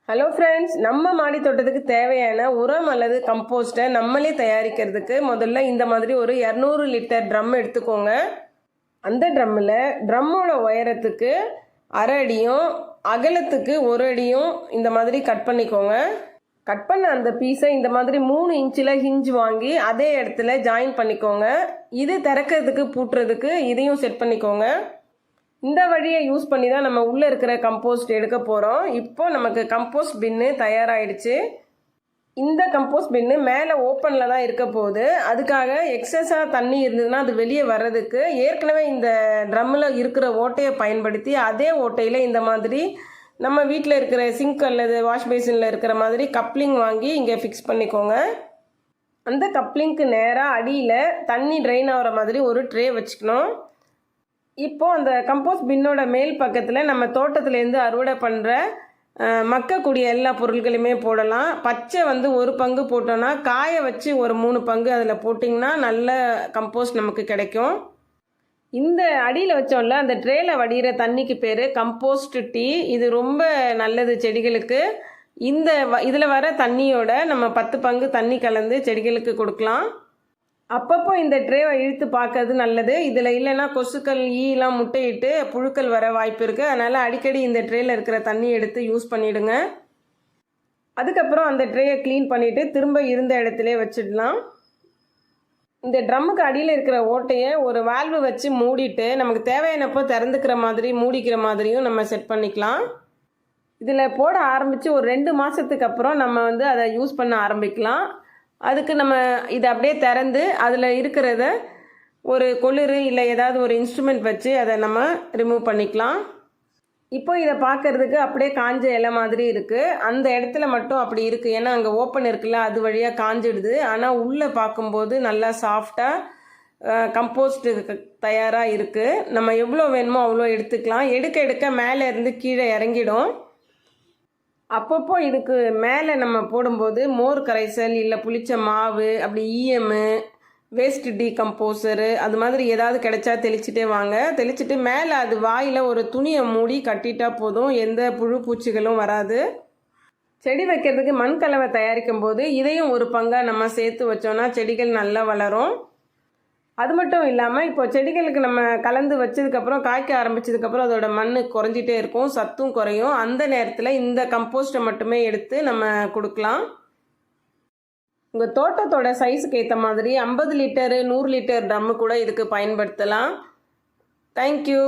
Hello friends, நம்ம மாடி தோட்டத்துக்கு தேவையான உரம் அல்லது கம்போஸ்ட்டை நம்மளே தயாரிக்கிறதுக்கு முதல்ல இந்த மாதிரி ஒரு 200 லிட்டர் ட்ரம் எடுத்துக்கோங்க. அந்த ட்ரம்மோட உயரத்துக்கு அரை அடியும் அகலத்துக்கு ஒரு அடியும் இந்த மாதிரி கட் பண்ணிக்கோங்க. கட் பண்ண அந்த பீஸை இந்த மாதிரி 3 இன்ச்சில் ஹிஞ்ச் வாங்கி அதே இடத்துல ஜாயின் பண்ணிக்கோங்க. இது திறக்கிறதுக்கு பூட்டுறதுக்கு இதையும் செட் பண்ணிக்கோங்க. இந்த வழியை யூஸ் பண்ணி தான் நம்ம உள்ளே இருக்கிற கம்போஸ்ட் எடுக்க போகிறோம். இப்போ நமக்கு கம்போஸ்ட் பின்னு தயாராகிடுச்சு. இந்த கம்போஸ்ட் பின்னு மேலே ஓப்பனில் தான் இருக்க போகுது. அதுக்காக எக்ஸஸாக தண்ணி இருந்ததுன்னா அது வெளியே வர்றதுக்கு ஏற்கனவே இந்த ட்ரம்மில் இருக்கிற ஓட்டையை பயன்படுத்தி அதே ஓட்டையில் இந்த மாதிரி நம்ம வீட்டில் இருக்கிற சிங்க் அல்லது வாஷ் பேசினில் இருக்கிற மாதிரி கப்ளிங் வாங்கி இங்கே ஃபிக்ஸ் பண்ணிக்கோங்க. அந்த கப்ளிங்க்கு நேராக அடியில் தண்ணி ட்ரெயின் ஆகிற மாதிரி ஒரு ட்ரே வச்சுக்கணும். இப்போது அந்த கம்போஸ்ட் பின்னோட மேல் பக்கத்தில் நம்ம தோட்டத்துலேருந்து அறுவடை பண்ணுற மக்கக்கூடிய எல்லா பொருட்களையுமே போடலாம். பச்சை ஒரு பங்கு போட்டோன்னா காய வச்சு ஒரு 3 பங்கு அதில் போட்டிங்கன்னா நல்ல கம்போஸ்ட் நமக்கு கிடைக்கும். இந்த அடியில் வச்சோம்ல அந்த ட்ரேயில் வடிகிற தண்ணிக்கு பேர் கம்போஸ்ட் டீ. இது ரொம்ப நல்லது செடிகளுக்கு. இதில் வர தண்ணியோட நம்ம 10 பங்கு தண்ணி கலந்து செடிகளுக்கு கொடுக்கலாம். அப்பப்போ இந்த ட்ரேவை இழுத்து பார்க்கறது நல்லது. இதில் இல்லைன்னா கொசுக்கள் ஈலாம் முட்டையிட்டு புழுக்கள் வர வாய்ப்பு இருக்குது. அதனால் அடிக்கடி இந்த ட்ரேயில் இருக்கிற தண்ணி எடுத்து யூஸ் பண்ணிவிடுங்க. அதுக்கப்புறம் அந்த ட்ரேயை க்ளீன் பண்ணிவிட்டு திரும்ப இருந்த இடத்துல வச்சிடலாம். இந்த ட்ரம்முக்கு அடியில் இருக்கிற ஓட்டையை ஒரு வால்வு வச்சு மூடிட்டு நமக்கு தேவையானப்போ திறந்துக்கிற மாதிரி மூடிக்கிற மாதிரியும் நம்ம செட் பண்ணிக்கலாம். இதில் போட ஆரம்பித்து ஒரு 2 மாதத்துக்கு அப்புறம் நம்ம அதை யூஸ் பண்ண ஆரம்பிக்கலாம். அதுக்கு நம்ம இதை அப்படியே திறந்து அதில் இருக்கிறத ஒரு கொளிர் இல்லை ஏதாவது ஒரு இன்ஸ்ட்ருமெண்ட் வச்சு அதை நம்ம ரிமூவ் பண்ணிக்கலாம். இப்போ இதை பார்க்குறதுக்கு அப்படியே காஞ்ச இலை மாதிரி இருக்குது. அந்த இடத்துல மட்டும் அப்படி இருக்குது, ஏன்னா அங்கே ஓப்பன் இருக்குல்ல, அது வழியாக காஞ்சிடுது. ஆனால் உள்ளே பார்க்கும்போது நல்லா சாஃப்டாக கம்போஸ்ட்டு தயாராக இருக்குது. நம்ம எவ்வளோ வேணுமோ அவ்வளோ எடுத்துக்கலாம். எடுக்க எடுக்க மேலே இருந்து கீழே இறங்கிடும். அப்பப்போ இதுக்கு மேலே நம்ம போடும்போது மோர் கரைசல் இல்லை புளிச்ச மாவு, அப்படி ஈஎம்மு, வேஸ்ட் டீகம்போசரு அது மாதிரி ஏதாவது கிடைச்சா தெளிச்சுட்டே வாங்க. தெளிச்சுட்டு மேலே அது வாயில் ஒரு துணியை மூடி கட்டிட்டா போதும், எந்த புழு பூச்சிகளும் வராது. செடி வைக்கிறதுக்கு மண் கலவை தயாரிக்கும் போது இதையும் ஒரு பங்காக நம்ம சேர்த்து வச்சோன்னா செடிகள் நல்லா வளரும். அது மட்டும் இல்லாமல் இப்போ செடிகளுக்கு நம்ம கலந்து வச்சதுக்கப்புறம் காய்க்க ஆரம்பித்ததுக்கப்புறம் அதோட மண் குறைஞ்சிட்டே இருக்கும், சத்தும் குறையும். அந்த நேரத்தில் இந்த கம்போஸ்ட்டை மட்டுமே எடுத்து நம்ம கொடுக்கலாம். உங்கள் தோட்டத்தோட சைஸுக்கு ஏற்ற மாதிரி 50 லிட்டரு 100 லிட்டர் ட்ரம்மு கூட இதுக்கு பயன்படுத்தலாம். தேங்க்யூ.